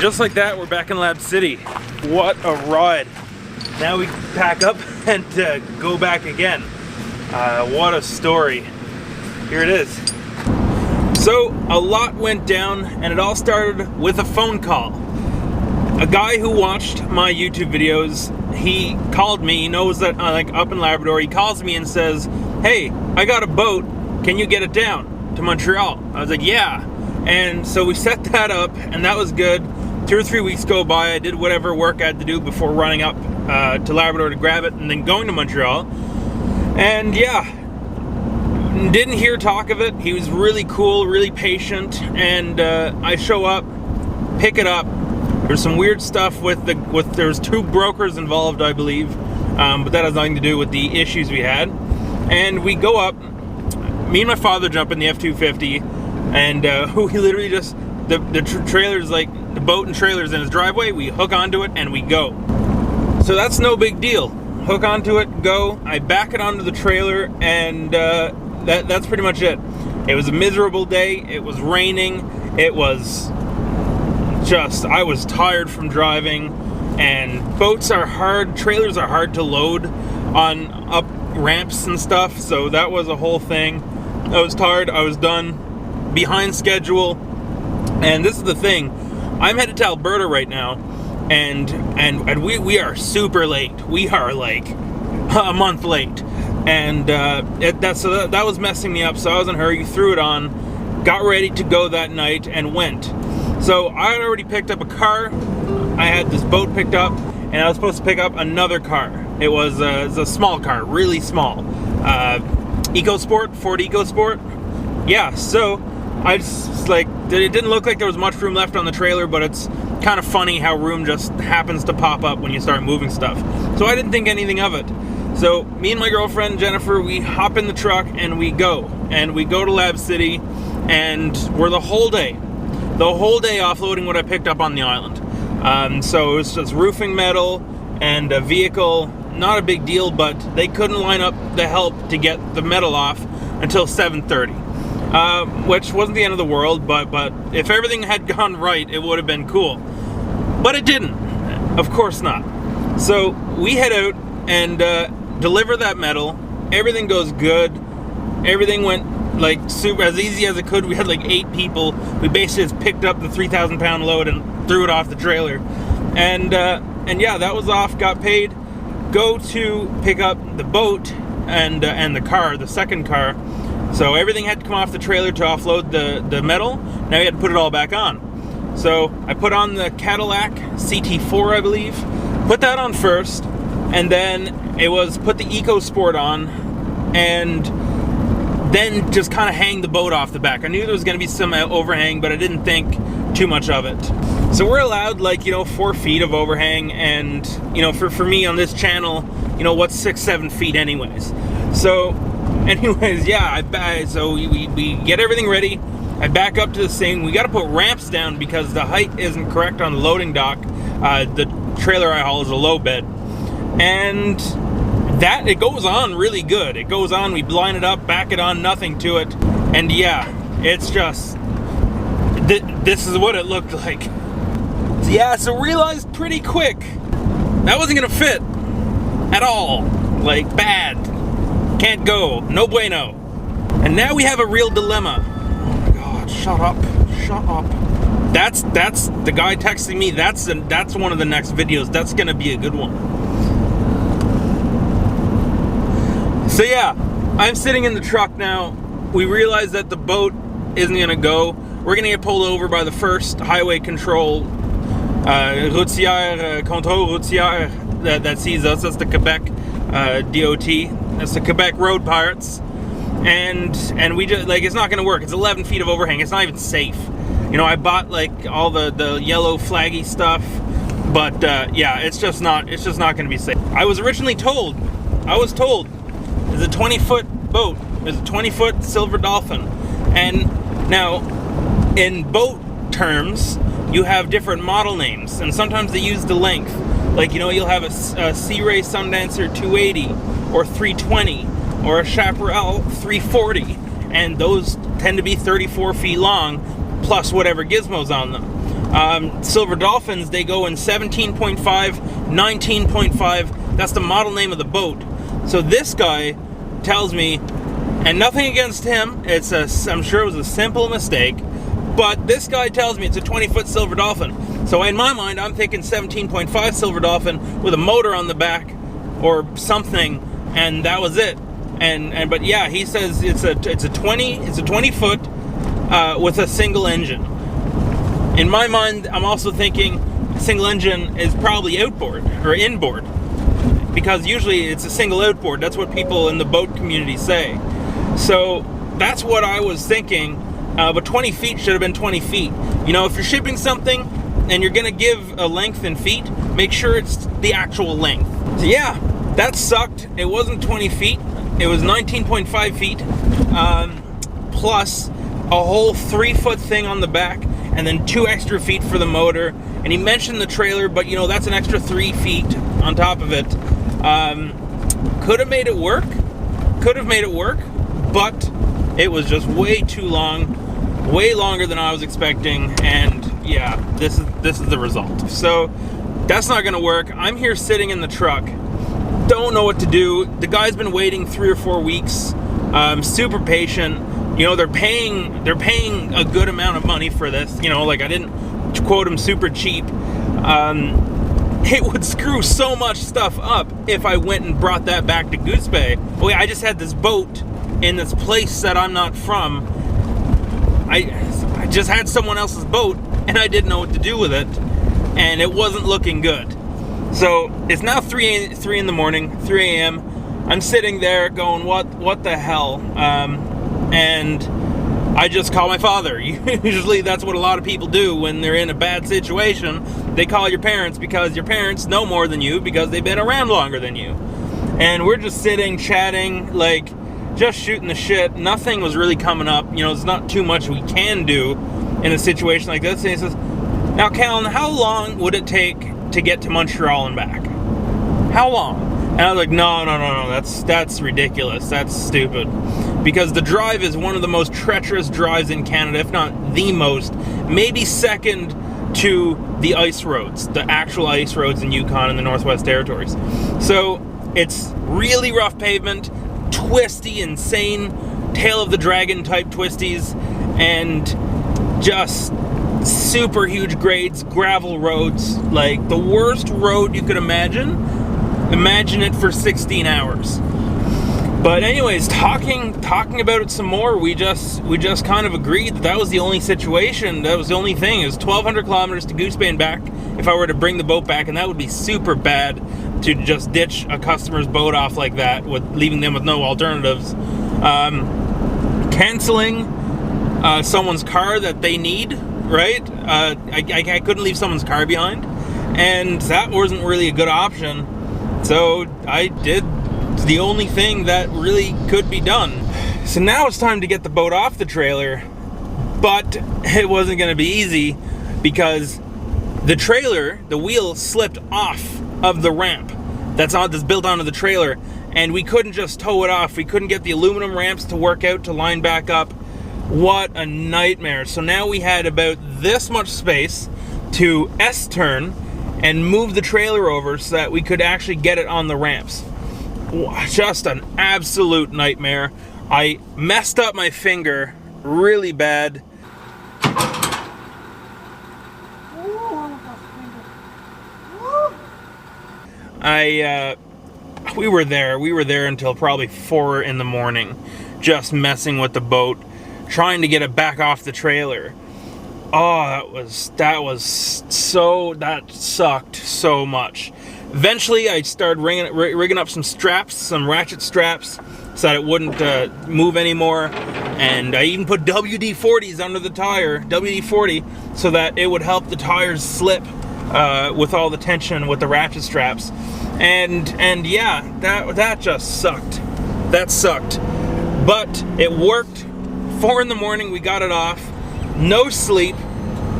just like that, we're back in Lab City. What a ride. Now we pack up and go back again. What a story. Here it is. So, a lot went down, and it all started with a phone call. A guy who watched my YouTube videos, he called me. He knows that I'm like up in Labrador. He calls me and says, "Hey, I got a boat. Can you get it down to Montreal?" I was like, "Yeah." And so we set that up, and that was good. 2 or 3 weeks go by. I did whatever work I had to do before running up to Labrador to grab it and then going to Montreal. And yeah, didn't hear talk of it. He was really cool, really patient, and I show up, pick it up. There's some weird stuff with there's 2 brokers involved, I believe, but that has nothing to do with the issues we had. And we go up. Me and my father jump in the F-250, and we literally just the trailer's like the boat and trailer's in his driveway. We hook onto it and we go. So that's no big deal. Hook onto it, go. I back it onto the trailer, and that's pretty much it. It was a miserable day. It was raining. It was just, I was tired from driving, and boats are hard, trailers are hard to load on up ramps and stuff, so that was a whole thing. I was tired, I was done, behind schedule, and this is the thing. I'm headed to Alberta right now, and we are super late. We are like a month late, and that was messing me up. So I was in a hurry, threw it on, got ready to go that night, and went. So I had already picked up a car. I had this boat picked up, and I was supposed to pick up another car. It was a small car, really small, EcoSport, Ford EcoSport. Yeah, so I just like, it didn't look like there was much room left on the trailer, but it's kind of funny how room just happens to pop up when you start moving stuff. So I didn't think anything of it. So me and my girlfriend Jennifer, we hop in the truck and we go to Lab City, and we're the whole day offloading what I picked up on the island. So it was just roofing metal and a vehicle, not a big deal, but they couldn't line up the help to get the metal off until 7:30. Which wasn't the end of the world, but if everything had gone right, it would have been cool. But it didn't. Of course not. So we head out and deliver that metal. Everything goes good. Everything went like super as easy as it could. We had like 8 people. We basically just picked up the 3,000 pound load and threw it off the trailer. And yeah, that was off, got paid. Go to pick up the boat and the car, the second car. So everything had to come off the trailer to offload the metal. Now we had to put it all back on. So I put on the Cadillac CT4, I believe. Put that on first, and then it was put the EcoSport on, and then just kind of hang the boat off the back. I knew there was going to be some overhang, but I didn't think too much of it. So we're allowed 4 feet of overhang, and for me on this channel, what's 6-7 feet anyways. So anyways, yeah, so we get everything ready. I back up to the thing. We got to put ramps down because the height isn't correct on the loading dock. The trailer I haul is a low bed, and that it goes on really good. It goes on. We line it up, back it on, nothing to it, and yeah, it's just this is what it looked like. Yeah, so realized pretty quick that wasn't gonna fit at all. Like bad. Can't go. No bueno. And now we have a real dilemma. Oh my god, shut up. Shut up. That's the guy texting me. That's one of the next videos. That's gonna be a good one. So yeah, I'm sitting in the truck now. We realize that the boat isn't gonna go. We're gonna get pulled over by the first highway control control routier that sees us. That's the Quebec DOT. That's the Quebec Road Pirates, and we just it's not gonna work. It's 11 feet of overhang. It's not even safe. I bought all the yellow flaggy stuff, but yeah, it's just not gonna be safe. I was told it's a 20-foot boat. It's a 20-foot Silver Dolphin, and now in boat terms, you have different model names, and sometimes they use the length. You'll have a Sea Ray Sundancer 280 or 320 or a Chaparral 340, and those tend to be 34 feet long plus whatever gizmos on them. Silver Dolphins, they go in 17.5, 19.5. That's the model name of the boat. So this guy tells me, and nothing against him, I'm sure it was a simple mistake, but this guy tells me it's a 20-foot Silver Dolphin. So in my mind, I'm thinking 17.5 Silver Dolphin with a motor on the back or something, and that was it. But yeah, he says it's a 20 foot with a single engine. In my mind, I'm also thinking a single engine is probably outboard or inboard, because usually it's a single outboard. That's what people in the boat community say. So that's what I was thinking. But 20 feet should have been 20 feet. You know, if you're shipping something and you're gonna give a length in feet, make sure it's the actual length. So yeah, that sucked. It wasn't 20 feet. It was 19.5 feet, plus a whole 3-foot thing on the back, and then 2 extra feet for the motor. And he mentioned the trailer, but you know, that's an extra 3 feet on top of it. Could have made it work, but it was just way too long, way longer than I was expecting. And yeah, this is the result. So that's not gonna work. I'm here sitting in the truck, don't know what to do. The guy's been waiting 3 or 4 weeks. Super patient. You know, they're paying a good amount of money for this. You know, like, I didn't quote him super cheap. It would screw so much stuff up if I went and brought that back to Goose Bay. Oh yeah, I just had this boat in this place that I'm not from. I just had someone else's boat, and I didn't know what to do with it, and it wasn't looking good. So it's now 3 in the morning, 3 a.m. I'm sitting there going, what the hell? And I just call my father. Usually that's what a lot of people do when they're in a bad situation. They call your parents, because your parents know more than you, because they've been around longer than you. And we're just sitting, chatting, like, just shooting the shit. Nothing was really coming up. You know, there's not too much we can do in a situation like this. And he says, now, Callan, how long would it take to get to Montreal and back? How long? And I was like, no, that's ridiculous. That's stupid. Because the drive is one of the most treacherous drives in Canada, if not the most, maybe second to the ice roads, the actual ice roads in Yukon and the Northwest Territories. So it's really rough pavement, twisty, insane, tail of the dragon type twisties, and just super huge grades, gravel roads, like the worst road you could imagine. Imagine it for 16 hours. But anyways, talking about it some more, we just kind of agreed that was the only situation, that was the only thing. It was 1,200 kilometers to Goose Bay and back if I were to bring the boat back, and that would be super bad to just ditch a customer's boat off like that, with leaving them with no alternatives. Canceling someone's car that they need, right? I couldn't leave someone's car behind, and that wasn't really a good option. So I did the only thing that really could be done. So now it's time to get the boat off the trailer, but it wasn't going to be easy, because the trailer, the wheel slipped off of the ramp that's built onto the trailer, and we couldn't just tow it off. We couldn't get the aluminum ramps to work out to line back up. What a nightmare. So now we had about this much space to S-turn and move the trailer over so that we could actually get it on the ramps. Just an absolute nightmare. I messed up my finger really bad. We were there until probably 4 in the morning, just messing with the boat, trying to get it back off the trailer. Oh, that sucked so much. Eventually, I started rigging up some straps, some ratchet straps, so that it wouldn't move anymore. And I even put WD-40s under the tire, WD-40, so that it would help the tires slip with all the tension with the ratchet straps. And yeah, that just sucked. That sucked. But it worked. 4 in the morning, we got it off. No sleep.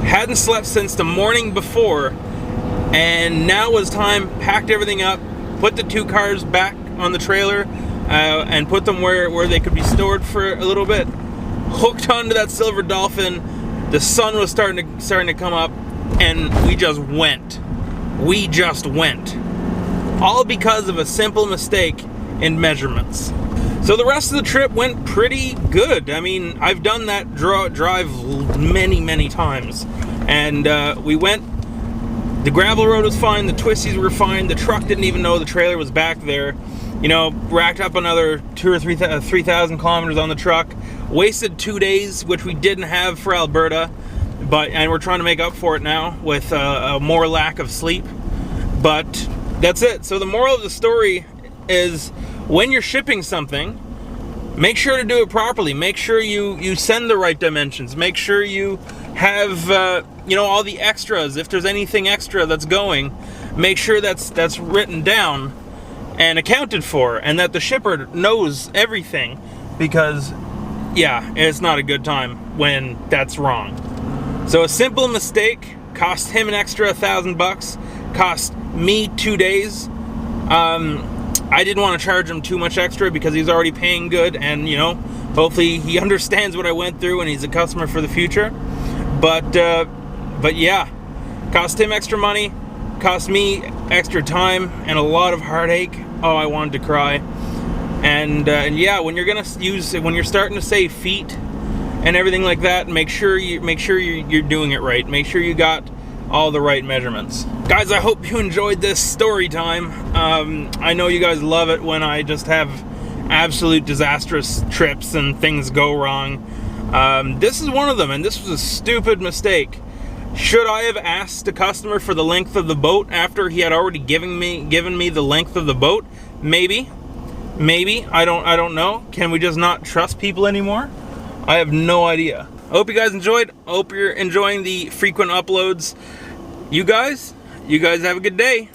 Hadn't slept since the morning before. And now it was time, packed everything up, put the 2 cars back on the trailer, and put them where they could be stored for a little bit. Hooked onto that Silver Dolphin. The sun was starting to come up. and we just went. We just went. All because of a simple mistake in measurements. So the rest of the trip went pretty good. I mean, I've done that drive many times. And we went, the gravel road was fine, the twisties were fine, the truck didn't even know the trailer was back there. You know, racked up another 2,000 or 3,000 kilometers on the truck. Wasted 2 days, which we didn't have for Alberta. And we're trying to make up for it now with a more lack of sleep. But that's it. So the moral of the story is, when you're shipping something, make sure to do it properly. Make sure you send the right dimensions. Make sure you have you know, all the extras. If there's anything extra that's going, make sure that's written down and accounted for, and that the shipper knows everything, because yeah, it's not a good time when that's wrong. So a simple mistake cost him an extra 1,000 bucks, cost me 2 days. I didn't want to charge him too much extra because he's already paying good, and you know, hopefully he understands what I went through and he's a customer for the future. But yeah, cost him extra money, cost me extra time and a lot of heartache. Oh, I wanted to cry. And yeah, when you're starting to say feet and everything like that, make sure you're doing it right. Make sure you got all the right measurements. Guys, I hope you enjoyed this story time. I know you guys love it when I just have absolute disastrous trips and things go wrong. This is one of them, and this was a stupid mistake. Should I have asked the customer for the length of the boat after he had already given me the length of the boat? Maybe. I don't know. Can we just not trust people anymore? I have no idea. I hope you guys enjoyed. I hope you're enjoying the frequent uploads. You guys have a good day.